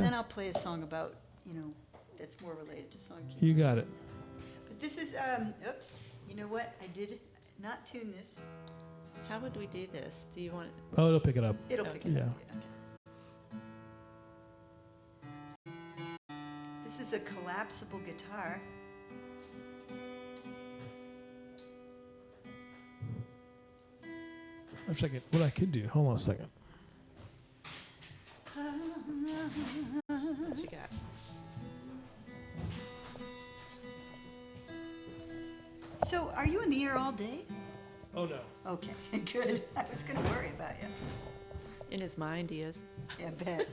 and then I'll play a song about, that's more related to songkeepers. You got it. But this is, oops, you know what? I did not tune this. How would we do this? Do you want? Oh, it'll pick it up. It'll pick it Yeah. up. Yeah. This is a collapsible guitar. What I could do. Hold on a second. What you got? So, are you in the air all day? Oh, no. Okay, good. I was going to worry about you. In his mind, he is. Yeah, I bet.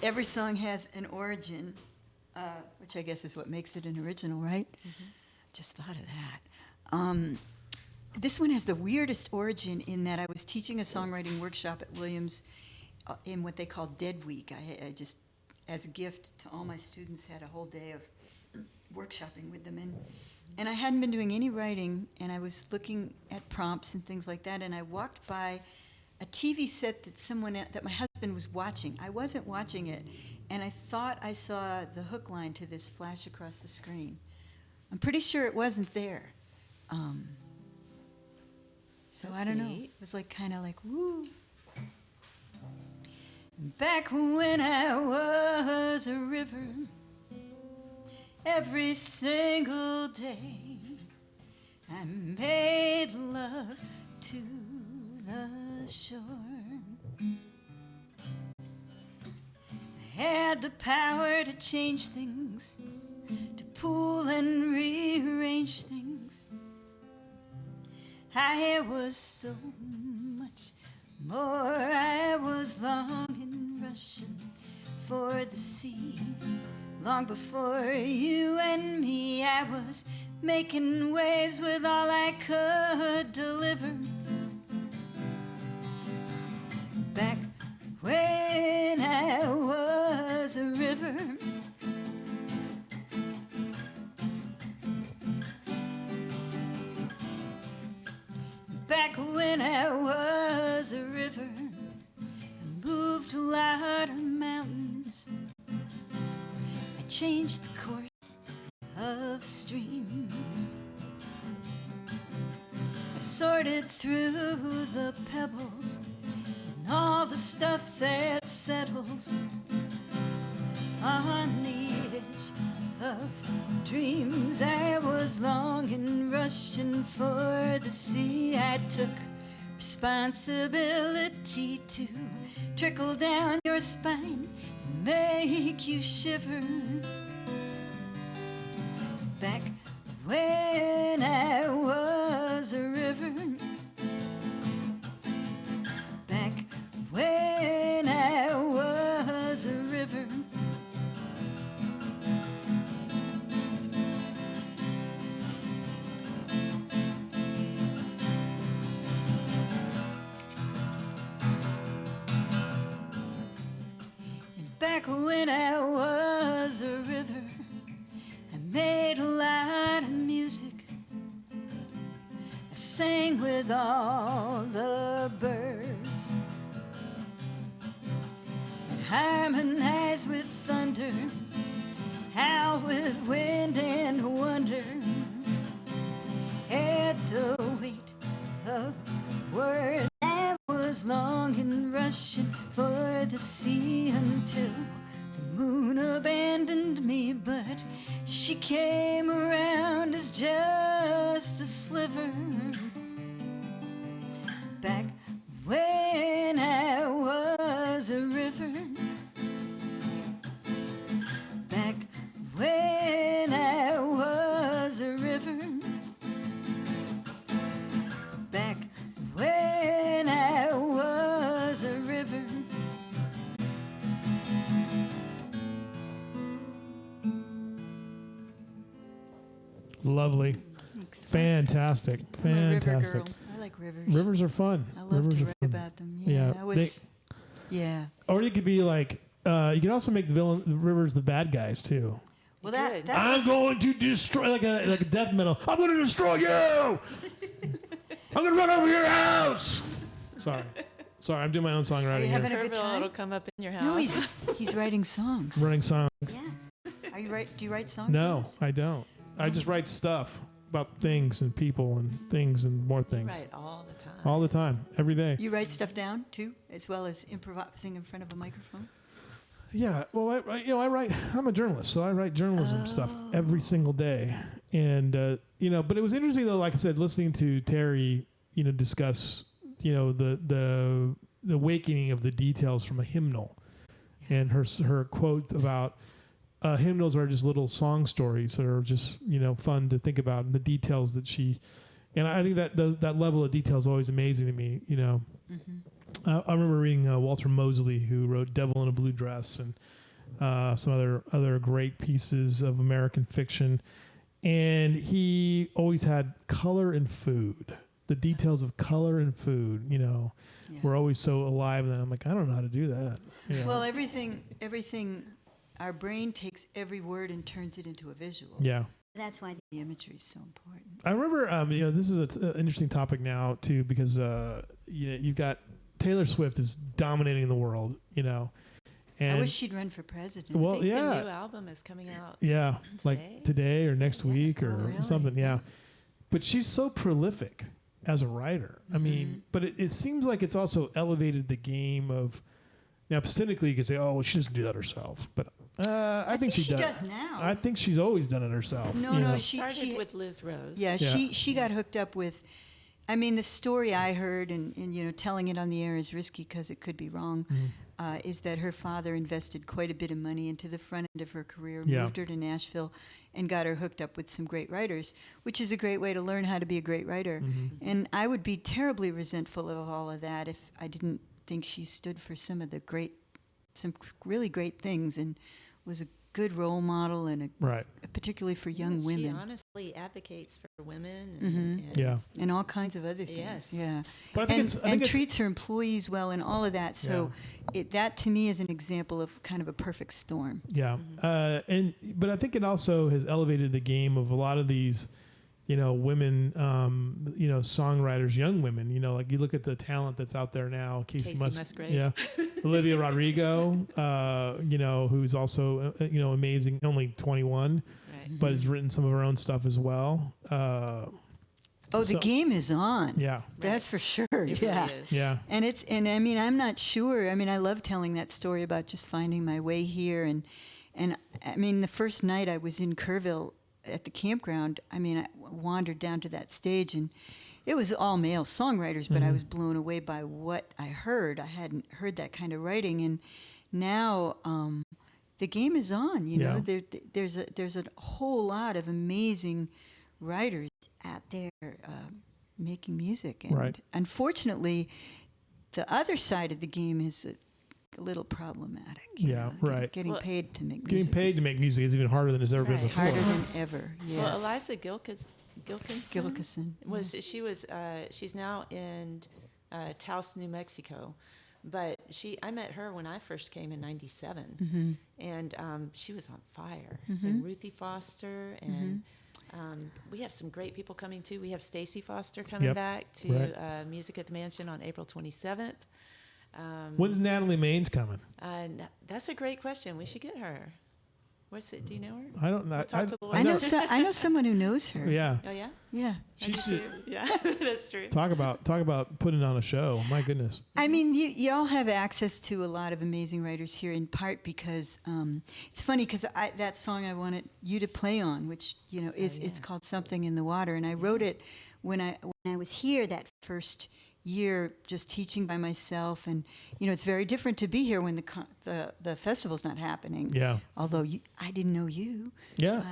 Every song has an origin, which I guess is what makes it an original, right? Mm-hmm. Just thought of that. This one has the weirdest origin in that I was teaching a songwriting workshop at Williams in what they call Dead Week. I just, as a gift to all my students, had a whole day of workshopping with them. And I hadn't been doing any writing, and I was looking at prompts and things like that, and I walked by a TV set that my husband was watching. I wasn't watching it, and I thought I saw the hook line to this flash across the screen. I'm pretty sure it wasn't there. So That's I don't know. neat. It was kind of like, woo. Back when I was a river, every single day I made love to the shore. I had the power to change things, to pull and rearrange things. I was so much more. I was longing, rushing for the sea. Long before you and me, I was making waves with all I could deliver. Back when I was a river, back when I was a river, I moved a lot of mountains. I changed the course of streams. I sorted through the pebbles and all the stuff that settles on the edge of dreams. I was longing, rushing for the sea. I took responsibility to trickle down your spine and make you shiver. Back when I was a river, back when I was a river. Back when I was a river, I made a lot of music. I sang with all the birds and harmonized with thunder, howl with wind and wonder. At the weight of words, I was longing, rushing for the sea until the moon abandoned me, but she came around as just a sliver. Back when I was a river, back when I was a river, back when I was a river. Lovely. Thanks. Fantastic. I'm a river Fantastic. girl. I like rivers. Rivers are fun. I love Rivers to are write fun. about them. Yeah, I was. Yeah. Or you could be like, you can also make the rivers the bad guys too. Well, Good. that I'm was, going to destroy, like a death metal. I'm going to destroy you. I'm gonna run over your house. Sorry, I'm doing my own Are songwriting you here. having a good Kerrville, time? it'll come up in your house. No, he's writing songs. Running songs. Yeah. Are you do you write songs? No, Liz? I don't. I just write stuff about things and people and things and more things. Right, all the time. All the time, every day. You write stuff down too, as well as improvising in front of a microphone. Yeah, well, I write. I'm a journalist, so I write journalism stuff every single day, and But it was interesting though. Like I said, listening to Terry, discuss, the awakening of the details from a hymnal, and her quote about hymnals are just little song stories that are just fun to think about, and the details that she. And I think that level of detail is always amazing to me. Mm-hmm. I remember reading Walter Mosley, who wrote "Devil in a Blue Dress" and some other great pieces of American fiction. And he always had color and food. The details of color and food, were always so alive. And I'm like, I don't know how to do that. Well, everything. Our brain takes every word and turns it into a visual. Yeah. That's why the imagery is so important. I remember, this is an interesting topic now too, because you've got Taylor Swift is dominating the world, and I wish she'd run for president. Well, I think yeah, the new album is coming out. yeah, today? like today or next week or really? something, yeah. But she's so prolific as a writer. I mean, but it seems like it's also elevated the game of. Now, cynically, you could say, "Oh, well, she doesn't do that herself," but I think she does now. I think she's always done it herself. No, She started she with Liz Rose. Yeah, she got hooked up with. I mean, the story I heard, and telling it on the air is risky because it could be wrong. Is that her father invested quite a bit of money into the front end of her career, moved her to Nashville, and got her hooked up with some great writers, which is a great way to learn how to be a great writer. And I would be terribly resentful of all of that if I didn't think she stood for some really great things and was a good role model and particularly for young women. She honestly advocates for women and all kinds of other things. Yes. Yeah. But I think it's treats her employees well and all of that. So that to me is an example of kind of a perfect storm. Yeah. But I think it also has elevated the game of a lot of these, women, songwriters, young women, like you look at the talent that's out there now, Casey Musgraves. Yeah. Olivia Rodrigo, who's also, amazing, only 21, but has written some of her own stuff as well. The game is on. Yeah. That's for sure. It yeah. really is. Yeah. And I mean, I'm not sure. I mean, I love telling that story about just finding my way here. And I mean, the first night I was in Kerrville at the campground, I mean, I wandered down to that stage and it was all male songwriters, but I was blown away by what I heard. I hadn't heard that kind of writing. And now the game is on, know. There's a whole lot of amazing writers out there making music. And unfortunately, the other side of the game is a little problematic. Getting paid to make music. Getting paid to make music is even harder than it's ever been before. Harder than ever. Yeah. Well, Eliza Gilkinson she's now in Taos, New Mexico, but I met her when I first came in '97, and she was on fire. And Ruthie Foster and. We have some great people coming too. We have Stacey Foster coming back to Music at the Mansion on April 27th. When's Natalie Maines coming? That's a great question. We should get her. What's it? Do you know her? I don't know. I know someone who knows her. Yeah. Oh yeah. Yeah. I do too. Yeah, that's true. Talk about putting on a show. My goodness. I mean, y'all have access to a lot of amazing writers here, in part because it's funny because that song I wanted you to play on, which it's called "Something in the Water," and I wrote it when I was here that first year just teaching by myself, and it's very different to be here when the festival's not happening. Yeah. Although I didn't know you. Yeah.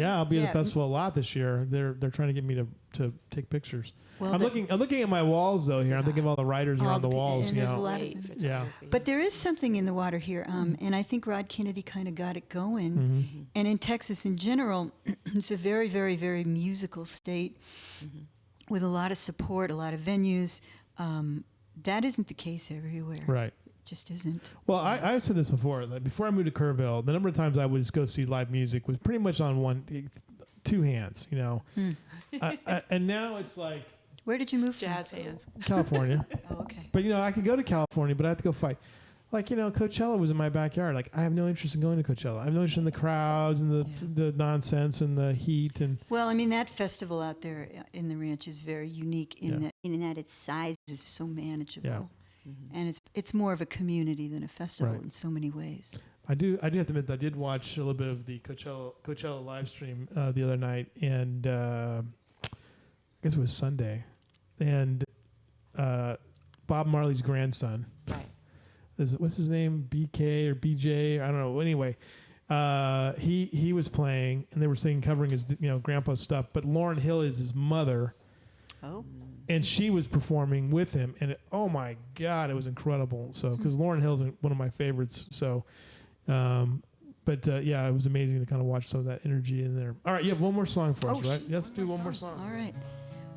I'll be at the festival a lot this year. They're trying to get me to take pictures. Well, I'm looking at my walls though here. Yeah. I'm thinking of all the writers around the walls. And there's a lot of yeah. But there is something in the water here, and I think Rod Kennedy kind of got it going. And in Texas in general, it's a very, very, very musical state. With a lot of support, a lot of venues. That isn't the case everywhere. Right. It just isn't. Well, I've said this before. Like before I moved to Kerrville, the number of times I would just go see live music was pretty much on two hands, and now it's like Where did you move Jazz from? hands. California. Oh, okay. But, I could go to California, but I have to go fight. Like, Coachella was in my backyard. Like, I have no interest in going to Coachella. I have no interest in the crowds and the nonsense and the heat. And Well, I mean, that festival out there in the ranch is very unique in that its size is so manageable. Yeah. And it's more of a community than a festival Right. in so many ways. I do have to admit that I did watch a little bit of the Coachella live stream the other night, and I guess it was Sunday, and Bob Marley's grandson, Right. what's his name, BK or BJ, I don't know. Anyway, he was playing, and they were covering his grandpa's stuff, but Lauryn Hill is his mother. Oh. And she was performing with him, and oh my God, it was incredible. So, because Lauryn Hill's one of my favorites, so. It was amazing to kind of watch some of that energy in there. All right, you have one more song for us, right? Let's do one more song. All right.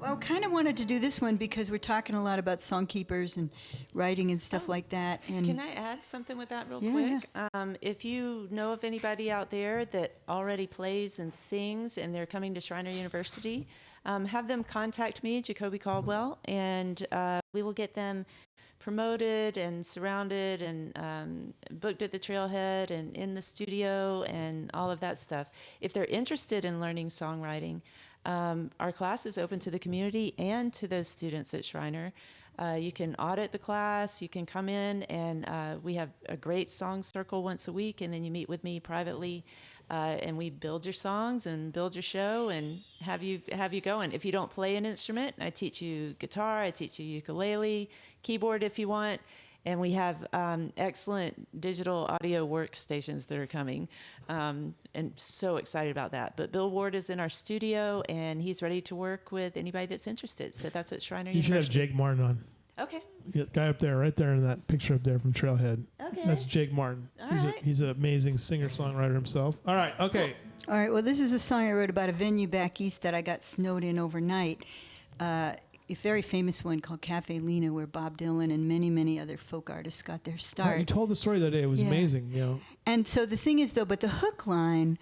Well, kind of wanted to do this one because we're talking a lot about songkeepers and writing and stuff like that. And Can I add something with that real Yeah, quick? If you know of anybody out there that already plays and sings and they're coming to Shriner University, have them contact me, Jacoby Caldwell, and we will get them promoted and surrounded and booked at the trailhead and in the studio and all of that stuff. If they're interested in learning songwriting, our class is open to the community and to those students at Shriner. You can audit the class, you can come in, and we have a great song circle once a week, and then you meet with me privately, and we build your songs and build your show and have you going. If you don't play an instrument, I teach you guitar, I teach you ukulele, keyboard if you want, and we have excellent digital audio workstations that are coming, and so excited about that. But Bill Ward is in our studio, and he's ready to work with anybody that's interested. So that's at Shriner You should have University. Jake Martin on. Okay. Yeah, guy up there, right there in that picture up there from Trailhead. Okay. That's Jake Martin. All right. He's an amazing singer-songwriter himself. All right, okay. All right. Well, this is a song I wrote about a venue back east that I got snowed in overnight. A very famous one called Cafe Lena, where Bob Dylan and many, many other folk artists got their start. You told the story that day. It was amazing. And so the thing is, though, but the hook line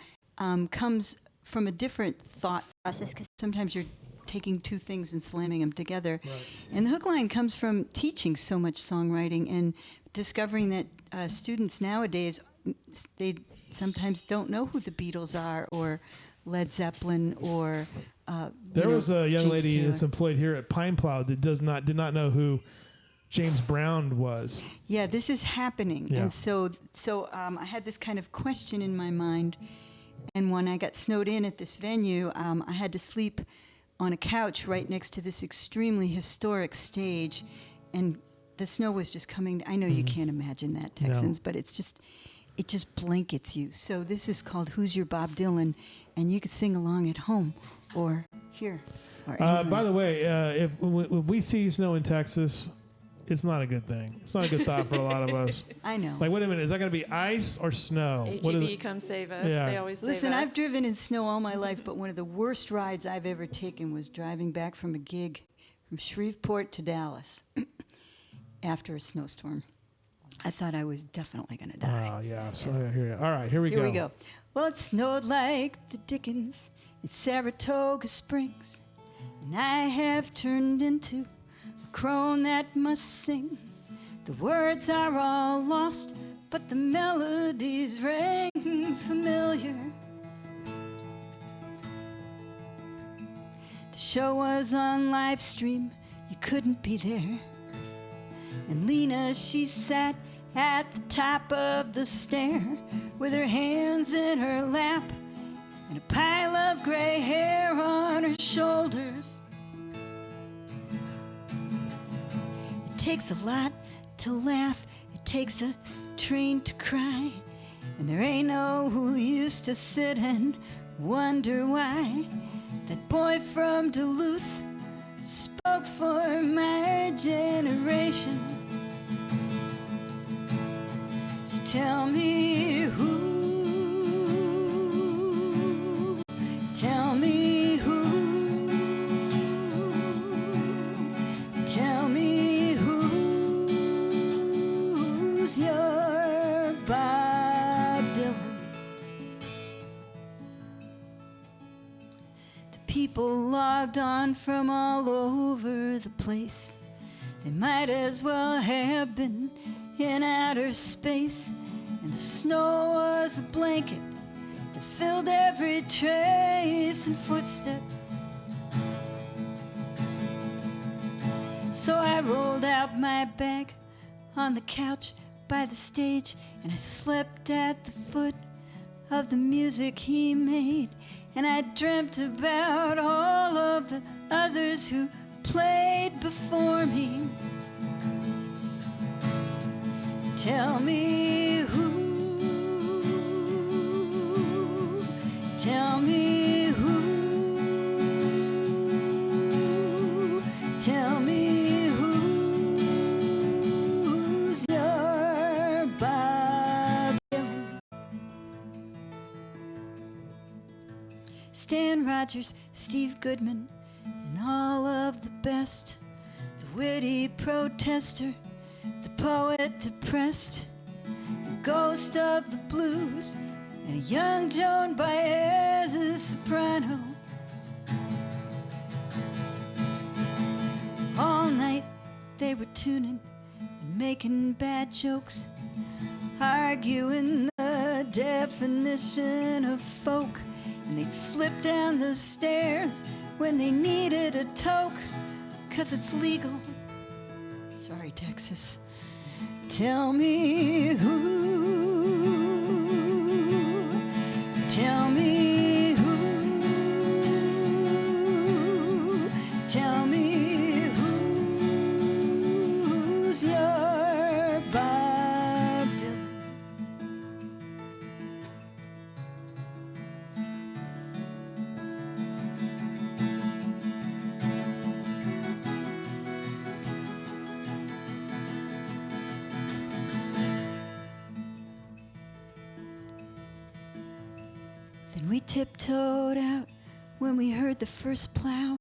comes from a different thought process, because sometimes you're taking two things and slamming them together. Right. And the hook line comes from teaching so much songwriting and discovering that students nowadays, they sometimes don't know who the Beatles are or Led Zeppelin or There was a young James lady Taylor. that's employed here at Pine Plow that did not know who James Brown was. Yeah, this is happening. Yeah. And so I had this kind of question in my mind. And when I got snowed in at this venue, I had to sleep on a couch right next to this extremely historic stage. And the snow was just coming. I know you can't imagine that, Texans, but it just blankets you. So this is called Who's Your Bob Dylan? And you could sing along at home or here. Or By the way, if we see snow in Texas, it's not a good thing. It's not a good thought for a lot of us. I know. Like, wait a minute, is that going to be ice or snow? What is HEB, it? come save us. Yeah. They always save Listen, us. I've driven in snow all my life, but one of the worst rides I've ever taken was driving back from a gig from Shreveport to Dallas after a snowstorm. I thought I was definitely going to die. Oh, yeah. So, here, all right, here we go. Here we go. Well, it snowed like the Dickens in Saratoga Springs, and I have turned into a crone that must sing. The words are all lost, but the melodies ring familiar. The show was on live stream, you couldn't be there. And Lena, she sat at the top of the stair with her hands in her lap and a pile of gray hair on her shoulders. It takes a lot to laugh, it takes a train to cry, and there ain't no who used to sit and wonder why that boy from Duluth spoke for my generation. So tell me who, tell me who, tell me who's your Bob Dylan. The people are logged on from all over the place. They might as well have been in outer space. And the snow was a blanket that filled every trace and footstep. So I rolled out my bag on the couch by the stage, and I slept at the foot of the music he made. And I dreamt about all of the others who played before me. Tell me who, tell me who, tell me who's your Bob Dylan. Stan Rogers, Steve Goodman, and all of the best. The witty protester, the poet depressed, the ghost of the blues, and a young Joan Baez's soprano. All night they were tuning and making bad jokes, arguing the definition of folk. And they'd slip down the stairs when they needed a toke, 'cause it's legal. Sorry, Texas. Tell me who, tell me who, tell me who's your Bob Dylan. Then we tiptoed out when we heard the first plow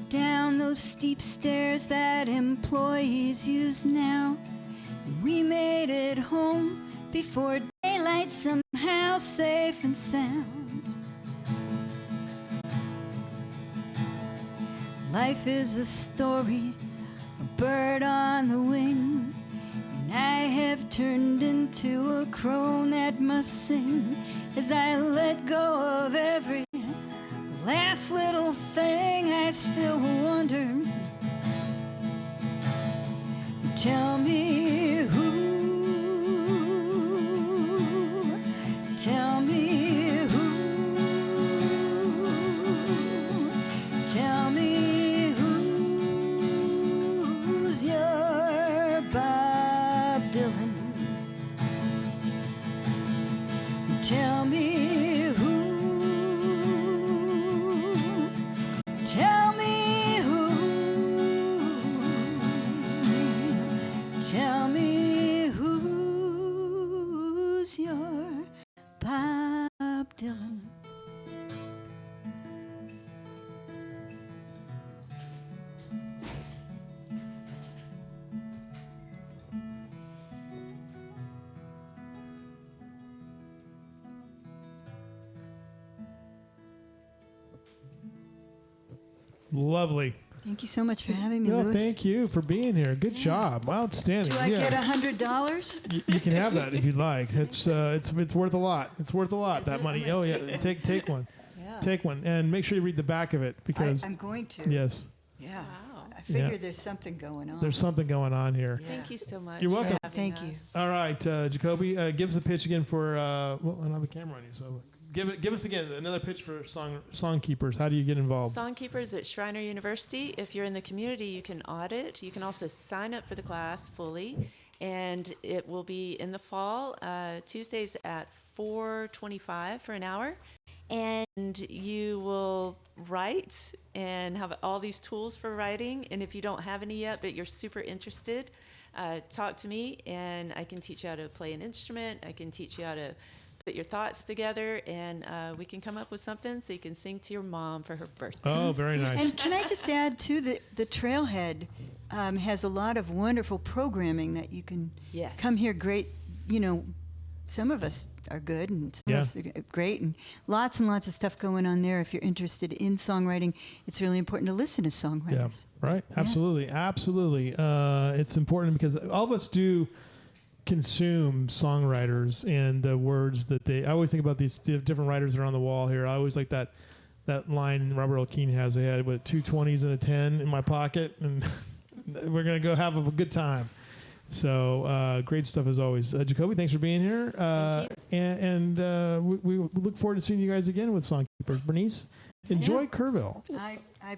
down those steep stairs that employees use now. And we made it home before daylight, somehow safe and sound. Life is a story, a bird on the wing, and I have turned into a crone that must sing as I let go of every last little thing. I still wonder. Tell me who, tell me who, tell me who's your Bob Dylan. Tell me who, tell me who, tell me who's your Bob Dylan. Lovely. Thank you so much for having me, No, Louis. thank you for being here. Good job. Outstanding. Do I get $100? You can have that if you'd like. It's worth a lot. It's worth a lot, that money. Oh yeah, take one. Yeah. Take one, and make sure you read the back of it because I'm going to. yes, Yeah. Wow. I figure Yeah. there's something going on. there's something going on here. Yeah. Thank you so much. You're for welcome. having Thank you. us. All right, Jacoby, give us a pitch again for. Well, I don't have a camera on you, so give us again another pitch for song keepers. How do you get involved? Songkeepers at Schreiner University. If you're in the community, you can audit. You can also sign up for the class fully, and it will be in the fall, Tuesdays at 4:25 for an hour. And you will write and have all these tools for writing. And if you don't have any yet, but you're super interested, talk to me, and I can teach you how to play an instrument. I can teach you how to put your thoughts together, and we can come up with something so you can sing to your mom for her birthday. Oh, very nice. And can I just add, too, that the Trailhead has a lot of wonderful programming that you can Yes. come here, great, some of us are good and some Yeah. of us are great, and lots of stuff going on there. If you're interested in songwriting, it's really important to listen to songwriters. Yeah, right. Yeah. Absolutely. It's important because all of us do consume songwriters and the words that I always think about these different writers that are on the wall here. I always like that line Robert L. Keane has. I had 2 20s and a 10 in my pocket, and we're gonna go have a good time. So great stuff as always. Jacoby, thanks for being here. And we look forward to seeing you guys again with Songkeepers. Bernice, enjoy Kerrville.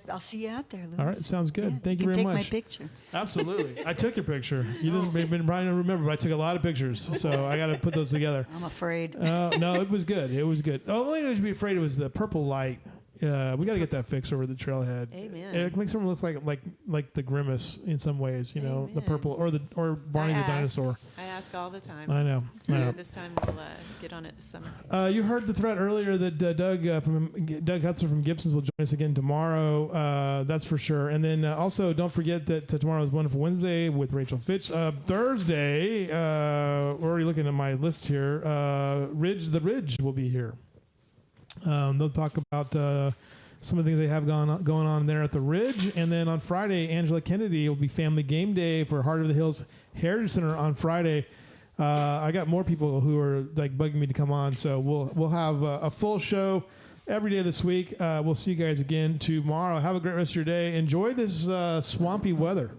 I'll see you out there, Louis. All right, sounds good. Yeah, Thank you very much. Take my picture. Absolutely. I took your picture. You didn't probably don't remember, but I took a lot of pictures, so I got to put those together. I'm afraid. No, it was good. It was good. The only thing I should be afraid of was the purple light. We got to get that fixed over the trailhead. Amen. It makes everyone look like the Grimace in some ways, the Amen. purple or Barney the dinosaur. I ask all the time. I know. So this time we'll get on it this summer. You heard the threat earlier that Doug Hutzler from Gibson's will join us again tomorrow. That's for sure. And then also don't forget that tomorrow is Wonderful Wednesday with Rachel Fitch. Thursday, we're already looking at my list here. The Ridge will be here. They'll talk about some of the things they have going on there at the Ridge. And then on Friday, Angela Kennedy will be Family Game Day for Heart of the Hills Heritage Center on Friday. I got more people who are like bugging me to come on, so we'll have a full show every day this week. We'll see you guys again tomorrow. Have a great rest of your day. Enjoy this swampy weather.